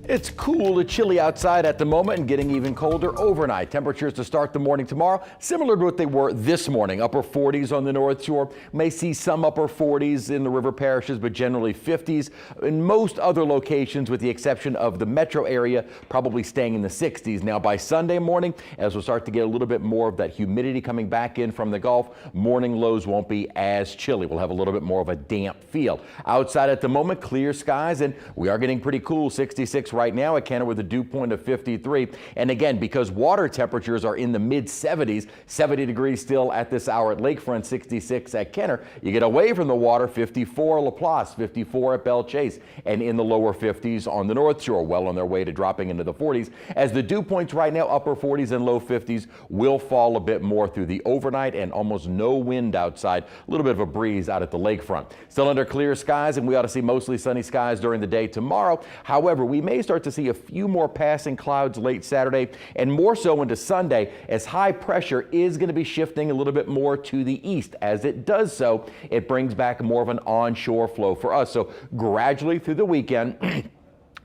It's cool to chilly outside at the moment and getting even colder overnight. Temperatures to start the morning tomorrow, similar to what they were this morning. Upper 40s on the North Shore. May see some upper 40s in the river parishes, but generally 50s. In most other locations, with the exception of the metro area, probably staying in the 60s. Now by Sunday morning, as we'll start to get a little bit more of that humidity coming back in from the Gulf, morning lows won't be as chilly. We'll have a little bit more of a damp feel. Outside at the moment, clear skies, and we are getting pretty cool. 66 right now at Kenner with a dew point of 53. And again, because water temperatures are in the mid 70s, 70 degrees still at this hour at Lakefront, 66 at Kenner. You get away from the water, 54 Laplace, 54 at Belle Chase, and in the lower 50s on the North Shore, well on their way to dropping into the 40s. As the dew points right now, upper 40s and low 50s, will fall a bit more through the overnight, and almost no wind outside. A little bit of a breeze out at the lakefront. Still under clear skies, and we ought to see mostly sunny skies during the day tomorrow. However, we may start to see a few more passing clouds late Saturday and more so into Sunday, as high pressure is going to be shifting a little bit more to the east. As it does so, it brings back more of an onshore flow for us. So gradually through the weekend,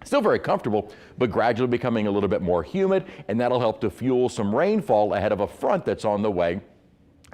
still very comfortable, but gradually becoming a little bit more humid, and that'll help to fuel some rainfall ahead of a front that's on the way.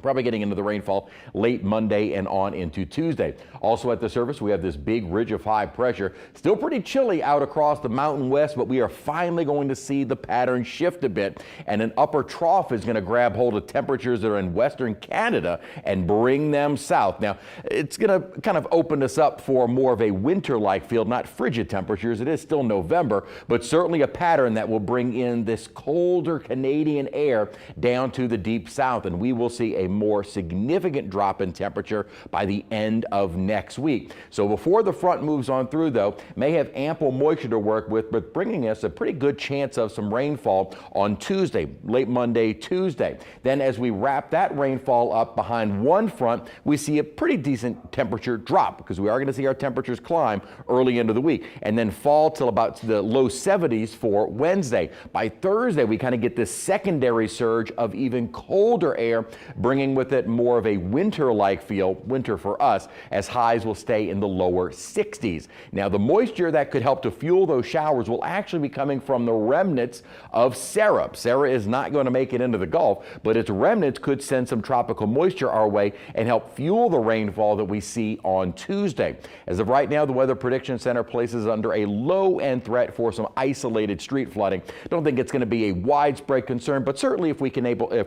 Probably getting into the rainfall late Monday and on into Tuesday. Also at the surface, we have this big ridge of high pressure. Still pretty chilly out across the mountain west, but we are finally going to see the pattern shift a bit. And an upper trough is going to grab hold of temperatures that are in western Canada and bring them south. Now, it's going to kind of open us up for more of a winter-like feel, not frigid temperatures. It is still November, but certainly a pattern that will bring in this colder Canadian air down to the deep south. And we will see a more significant drop in temperature by the end of next week. So before the front moves on through, though, may have ample moisture to work with, but bringing us a pretty good chance of some rainfall on Tuesday, late Monday, Tuesday. Then as we wrap that rainfall up behind one front, we see a pretty decent temperature drop, because we are going to see our temperatures climb early into the week and then fall till about the low 70s for Wednesday. By Thursday, we kind of get this secondary surge of even colder air, bringing with it more of a winter-like feel, winter for us, as highs will stay in the lower 60s. Now, the moisture that could help to fuel those showers will actually be coming from the remnants of Sara. Sara is not going to make it into the Gulf, but its remnants could send some tropical moisture our way and help fuel the rainfall that we see on Tuesday. As of right now, the Weather Prediction Center places under a low-end threat for some isolated street flooding. Don't think it's going to be a widespread concern, but certainly if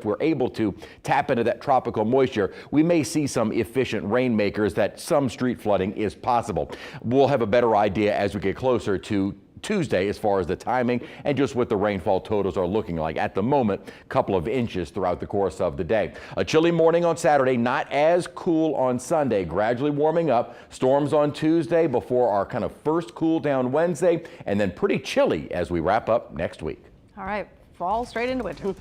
we're able to tap into that tropical moisture, we may see some efficient rainmakers that some street flooding is possible. We'll have a better idea as we get closer to Tuesday as far as the timing and just what the rainfall totals are looking like. At the moment, a couple of inches throughout the course of the day. A chilly morning on Saturday, not as cool on Sunday, gradually warming up. Storms on Tuesday before our kind of first cool down Wednesday, and then pretty chilly as we wrap up next week. All right, fall straight into winter.